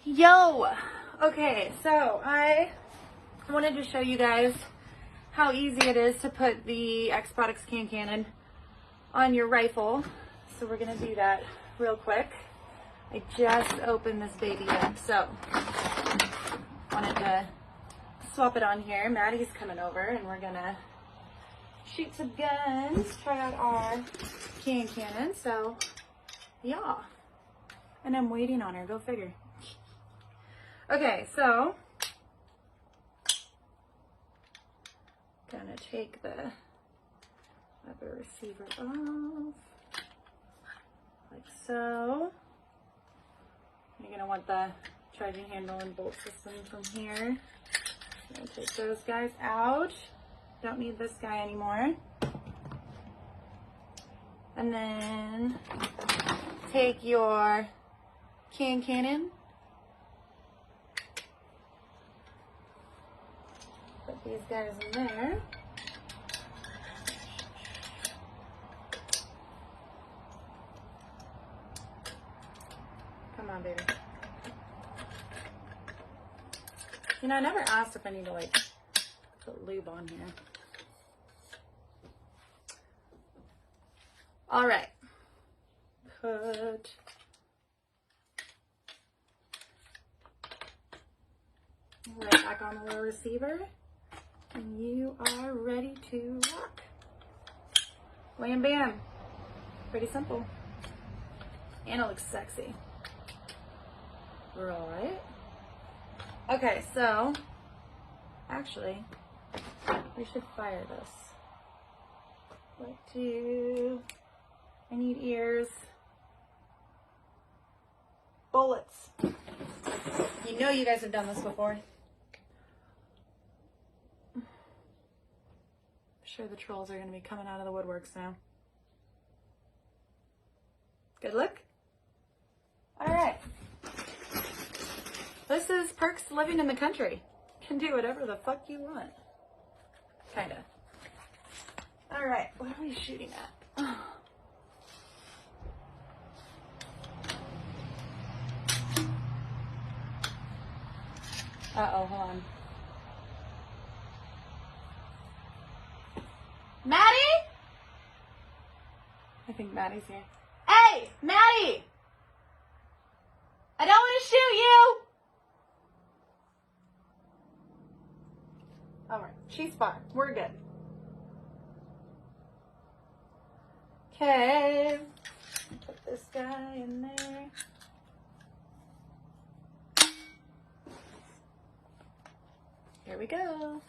Yo! Okay, so I wanted to show you guys how easy it is to put the X-Products can cannon on your rifle. So we're gonna do that real quick. I just opened this baby up, so wanted to swap it on here. Maddie's coming over and we're gonna shoot some guns, try out our can cannon. So yeah, and I'm waiting on her, go figure. Okay, so gonna take the rubber receiver off, like so. You're gonna want the charging handle and bolt system from here. I'm gonna take those guys out. Don't need this guy anymore. And then take your can cannon. Put these guys in there. Come on, baby. You know, I never asked if I need to like put lube on here. All right. Put right back on the little receiver. And you are ready to rock. Wham bam. Pretty simple. And it looks sexy. Right. Okay, so actually we should fire this. I need ears. Bullets. You know you guys have done this before. I'm sure the trolls are going to be coming out of the woodworks now. Good luck. All right. This is perks to living in the country. You can do whatever the fuck you want. Kinda. All right, what are we shooting at? Uh-oh, hold on. Maddie? I think Maddie's here. Hey, Maddie! I don't want to shoot you! Alright, she's fine. We're good. Okay. Put this guy in there. Here we go.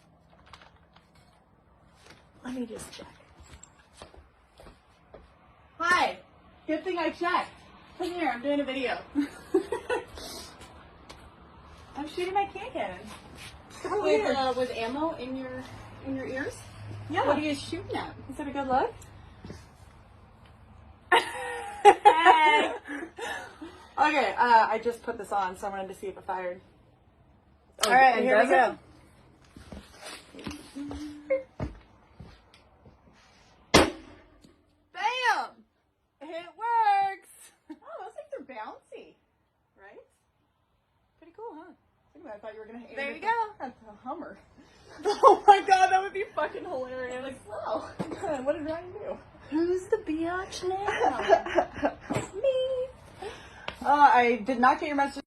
Let me just check. Hi. Good thing I checked. Come here, I'm doing a video. I'm shooting my can cannon. With ammo in your ears? Yeah. What are you shooting at? Is it a good look? Hey. Okay, I just put this on, so I wanted to see if it fired. Oh, all right, here we go. Bam! It works! Oh, those things are bouncy, right? Pretty cool, huh? Anyway, I thought you were gonna. There you go. That's a Hummer. Oh my god, that would be fucking hilarious. Like, wow. What did Ryan do? Who's the biatch now? Me. I did not get your message.